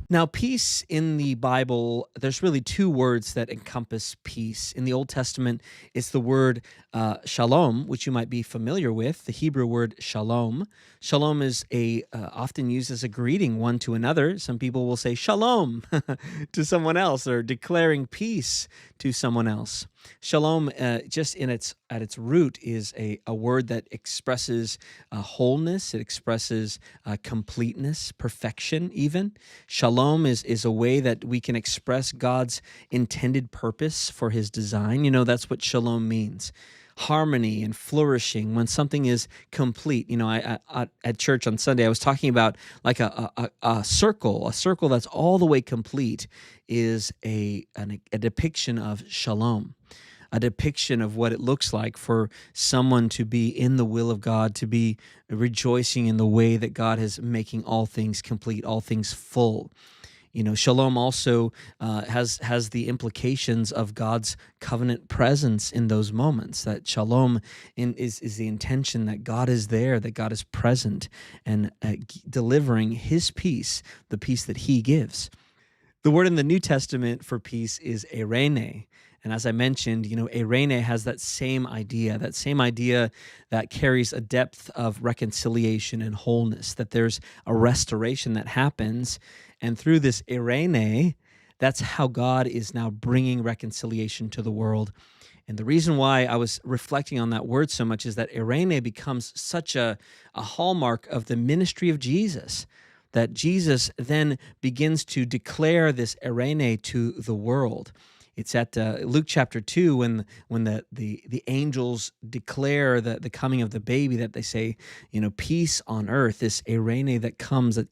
Now, peace in the Bible, there's really two words that encompass peace. In the Old Testament, it's the word shalom, which you might be familiar with, the Hebrew word shalom. Shalom is often used as a greeting one to another. Some people will say shalom to someone else or declaring peace to someone else. Shalom, just at its root, is a word that expresses wholeness. It expresses completeness, perfection, even. Shalom is a way that we can express God's intended purpose for His design. You know, that's what shalom means. Harmony and flourishing when something is complete. You know, I at church on Sunday, I was talking about like a circle that's all the way complete is a depiction of shalom, a depiction of what it looks like for someone to be in the will of God, to be rejoicing in the way that God is making all things complete, all things full. You know, shalom also has the implications of God's covenant presence in those moments. That shalom is the intention that God is there, that God is present and delivering His peace, the peace that He gives. The word in the New Testament for peace is eirene. And as I mentioned, you know, eirene has that same idea that carries a depth of reconciliation and wholeness, that there's a restoration that happens. And through this eirene, that's how God is now bringing reconciliation to the world. And the reason why I was reflecting on that word so much is that eirene becomes such a hallmark of the ministry of Jesus, that Jesus then begins to declare this eirene to the world. It's at Luke chapter 2 when the angels declare the coming of the baby, that they say, you know, peace on earth, this eirene that comes, that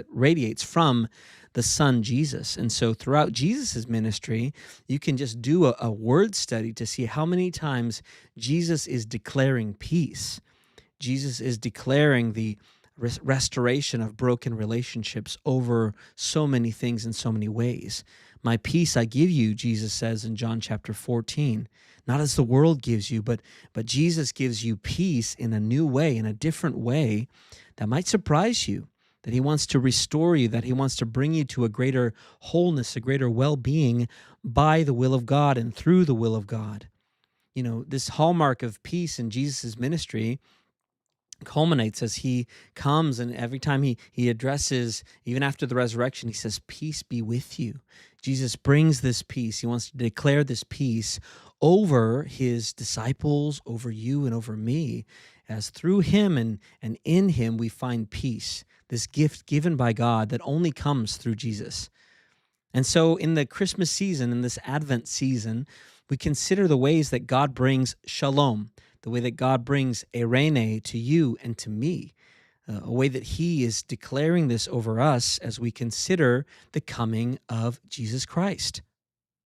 radiates from the Son Jesus. And so throughout Jesus's ministry, you can just do a word study to see how many times Jesus is declaring peace. Jesus is declaring the restoration of broken relationships over so many things in so many ways. My peace I give you, Jesus says in John chapter 14, not as the world gives you, but Jesus gives you peace in a new way, in a different way that might surprise you, that He wants to restore you, that He wants to bring you to a greater wholeness, a greater well-being by the will of God and through the will of God. You know, this hallmark of peace in Jesus' ministry culminates as He comes, and every time he addresses, even after the resurrection, He says, peace be with you. Jesus brings this peace. He wants to declare this peace over His disciples, over you and over me, as through Him and in Him we find peace, this gift given by God that only comes through Jesus. And so in the Christmas season, in this Advent season, we consider the ways that God brings shalom, the way that God brings eirene to you and to me, a way that He is declaring this over us as we consider the coming of Jesus Christ.